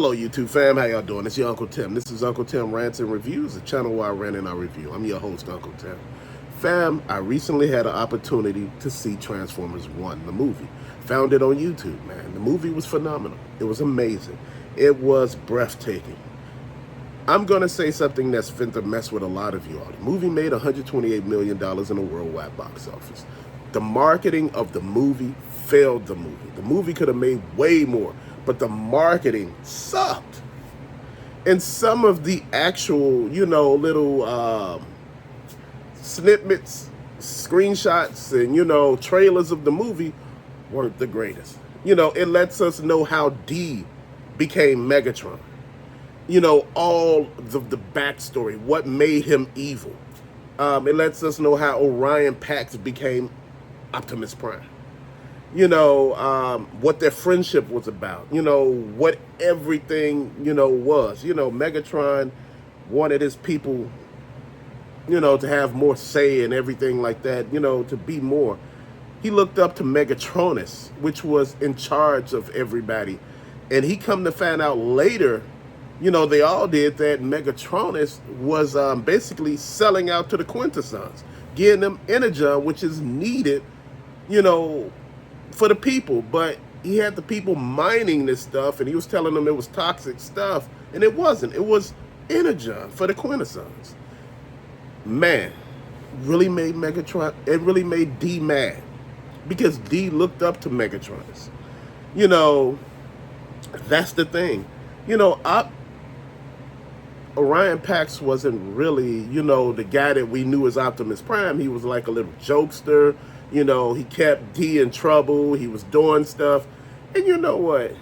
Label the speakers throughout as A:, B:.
A: Hello, YouTube fam. How y'all doing? It's your Uncle Tim. This is Uncle Tim Rants and Reviews, the channel where I rant and I review. I'm your host, Uncle Tim. Fam, I recently had an opportunity to see Transformers 1, the movie. Found it on YouTube, man. The movie was phenomenal. It was amazing. It was breathtaking. I'm going to say something that's finna mess with a lot of you all. The movie made $128 million in the worldwide box office. The marketing of the movie failed the movie. The movie could have made way more, but the marketing sucked. And some of the actual, little snippets, screenshots, and, trailers of the movie weren't the greatest. It lets us know how D became Megatron. All the backstory, what made him evil. It lets us know how Orion Pax became Optimus Prime. What their friendship was about. What everything, was. Megatron wanted his people, to have more say and everything like that, to be more. He looked up to Megatronus, which was in charge of everybody. And he come to find out later, they all did that Megatronus was basically selling out to the Quintessons, getting them energon, which is needed, for the people. But he had the people mining this stuff, and he was telling them it was toxic stuff, and it wasn't. It was energon for the Quintessons. Man, really made Megatron, it really made D mad, because D looked up to Megatronus. That's the thing. Orion Pax wasn't really, the guy that we knew as Optimus Prime. He was like a little jokester. He kept D in trouble. He was doing stuff. And you know what?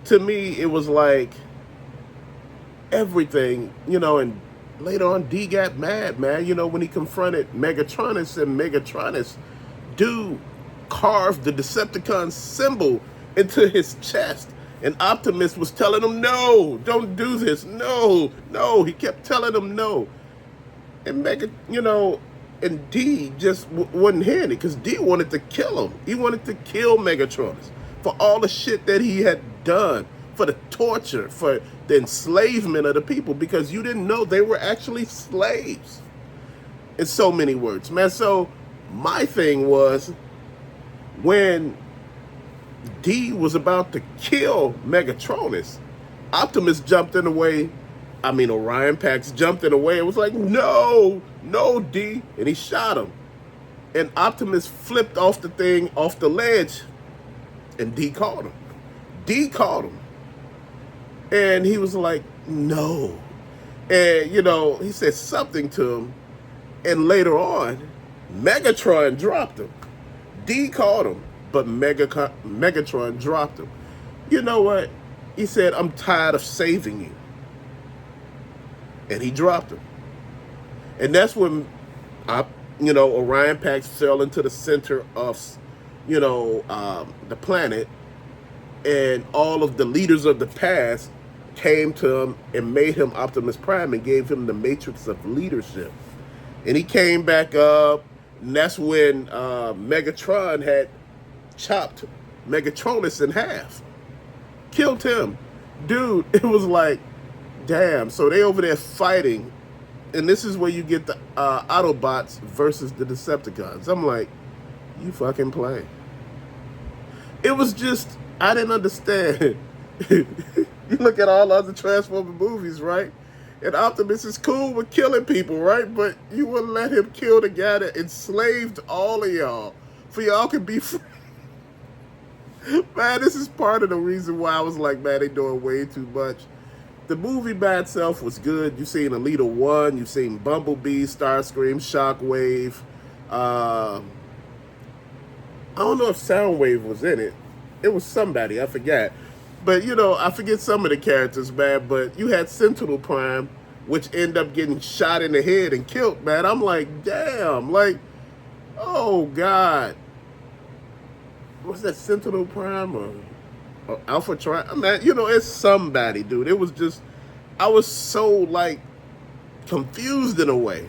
A: To me, it was like everything, and later on, D got mad, man. When he confronted Megatronus, and Megatronus, dude, carved the Decepticon symbol into his chest. And Optimus was telling him, no, don't do this. No, no. He kept telling him no. And and D just wasn't hearing it, because D wanted to kill him. He wanted to kill Megatronus for all the shit that he had done, for the torture, for the enslavement of the people, because you didn't know they were actually slaves. In so many words, man. So my thing was, when D was about to kill Megatronus, Optimus jumped in the way. Orion Pax jumped in the way and was like, no, no, D. And he shot him. And Optimus flipped off the thing, off the ledge, and D caught him. D caught him. And he was like, no. And, he said something to him. And later on, Megatron dropped him. D caught him, but Megatron dropped him. You know what? He said, I'm tired of saving you. And he dropped him. And that's when, Orion Pax fell into the center of, the planet. And all of the leaders of the past came to him and made him Optimus Prime and gave him the matrix of leadership. And he came back up. And that's when Megatron had chopped Megatronus in half. Killed him. Dude, it was like, damn. So they over there fighting. And this is where you get the Autobots versus the Decepticons. I'm like, you fucking play. It was just, I didn't understand. You look at all other Transformer movies, right? And Optimus is cool with killing people, right? But you wouldn't let him kill the guy that enslaved all of y'all, for y'all could be free. Man, this is part of the reason why I was like, man, they doing way too much. The movie by itself was good. You've seen Alita 1, you've seen Bumblebee, Starscream, Shockwave. I don't know if Soundwave was in it. It was somebody, I forgot. But, I forget some of the characters, man. But you had Sentinel Prime, which ended up getting shot in the head and killed, man. I'm like, damn. Like, oh, God. Was that Sentinel Prime or Alpha Tri? I mean, it's somebody, dude. It was just, I was so, like, confused in a way.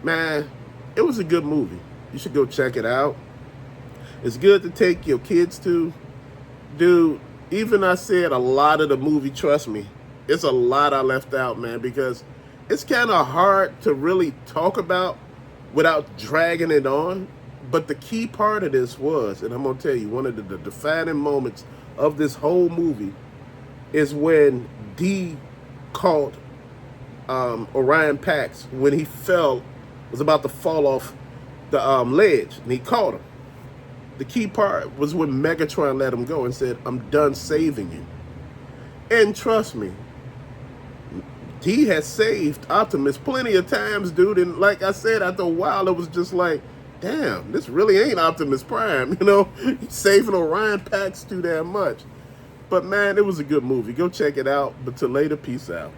A: Man, it was a good movie. You should go check it out. It's good to take your kids to. Dude, even I said a lot of the movie, trust me, it's a lot I left out, man, because it's kind of hard to really talk about without dragging it on. But the key part of this was, and I'm going to tell you, one of the defining moments of this whole movie is when D caught Orion Pax when he was about to fall off the ledge, and he caught him. The key part was when Megatron let him go and said, "I'm done saving you." And trust me, he has saved Optimus plenty of times, dude. And like I said, after a while, it was just like, damn, this really ain't Optimus Prime, you know? He's saving Orion Pax too damn much. But man, it was a good movie. Go check it out. But till later, peace out.